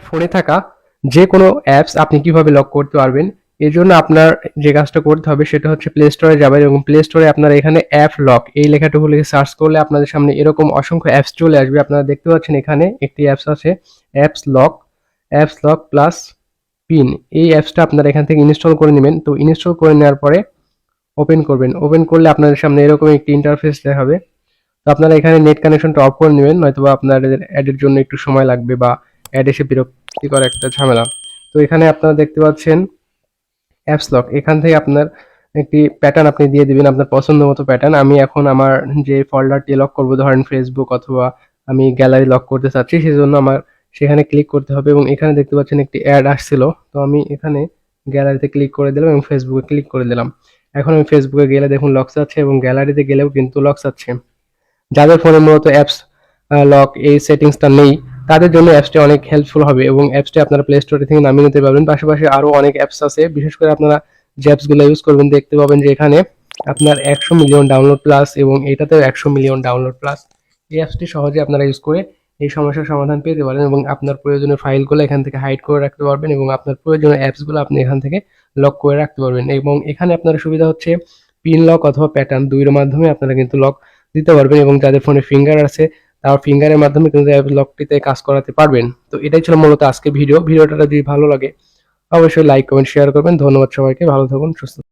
ফোনে থাকা যে কোনো অ্যাপস আপনি কিভাবে লক করতে পারবেন। এর জন্য আপনার যে কাজটা করতে হবে সেটা হচ্ছে প্লে স্টোরে যাবেন এবং প্লে স্টোরে আপনারা এখানে অ্যাপ লক এই লেখাটুকু লিখে সার্চ করলে আপনাদের সামনে এরকম অসংখ্য অ্যাপস চলে আসবে। আপনারা দেখতে পাচ্ছেন এখানে একটি অ্যাপস আছে অ্যাপস লক প্লাস পিন। এই অ্যাপসটা আপনারা এখান থেকে ইনস্টল করে নেবেন। তো ইনস্টল করে নেওয়ার পরে ওপেন করবেন। ওপেন করলে আপনাদের সামনে এরকম একটি ইন্টারফেস দেখাবে। তো আপনারা এখানে নেট কানেকশনটা অফ করে নেবেন, নয়তোবা আপনাদের অ্যাডের জন্য একটু সময় লাগবে বা অ্যাড এসে বিরক্তিকর একটা ঝামেলা। তো এখানে আপনারা দেখতে পাচ্ছেন অ্যাপস লক, এখান থেকে আপনার একটি প্যাটার্ন আপনি দিয়ে দিবেন, আপনার পছন্দ মতো প্যাটার্ন। আমি এখন আমার যে ফোল্ডারটি লক করব, ধরেন ফেসবুক অথবা আমি গ্যালারি লক করতে চাচ্ছি, সেজন্য আমার সেখানে ক্লিক করতে হবে এবং এখানে দেখতে পাচ্ছেন একটি অ্যাড আসছিল। তো আমি এখানে গ্যালারিতে ক্লিক করে দিলাম এবং ফেসবুকে ক্লিক করে দিলাম। এখন আমি ফেসবুকে গেলে দেখুন লক চাচ্ছে এবং গ্যালারিতে গেলেও কিন্তু লক চাচ্ছে। যাদের ফোনে মূলত অ্যাপস লক এই সেটিংসটা নেই তাদের জন্য অ্যাপসটি অনেক হেল্পফুল হবে এবং অ্যাপসটি আপনারা প্লে স্টোর থেকে নামিয়ে নিতে পারবেন। পাশাপাশি আরও অনেক অ্যাপস আছে, বিশেষ করে আপনারা যে অ্যাপসগুলো ইউজ করবেন দেখতে পাবেন যে এখানে আপনার 100 মিলিয়ন ডাউনলোড প্লাস এবং এটাতেও 100 মিলিয়ন ডাউনলোড প্লাস। এই অ্যাপসটি সহজে আপনারা ইউজ করে এই সমস্যার সমাধান পেতে পারেন এবং আপনার প্রয়োজনীয় ফাইলগুলো এখান থেকে হাইড করে রাখতে পারবেন এবং আপনার প্রয়োজনীয় অ্যাপসগুলো আপনি এখান থেকে লক করে রাখতে পারবেন। এবং এখানে আপনার সুবিধা হচ্ছে পিন লক অথবা প্যাটার্ন দুইয়ের মাধ্যমে আপনারা কিন্তু লক দিতে পারবেন এবং যাদের ফোনে ফিঙ্গার আছে তার ফিঙ্গারের মাধ্যমে কিন্তু অ্যাপ লকটিতে কাজ করাতে পারবেন। তো এটাই ছিল মূলত আজকে ভিডিওটা যদি ভালো লাগে অবশ্যই লাইক কমেন্ট শেয়ার করবেন। ধন্যবাদ সবাইকে, ভালো থাকুন, সুস্থ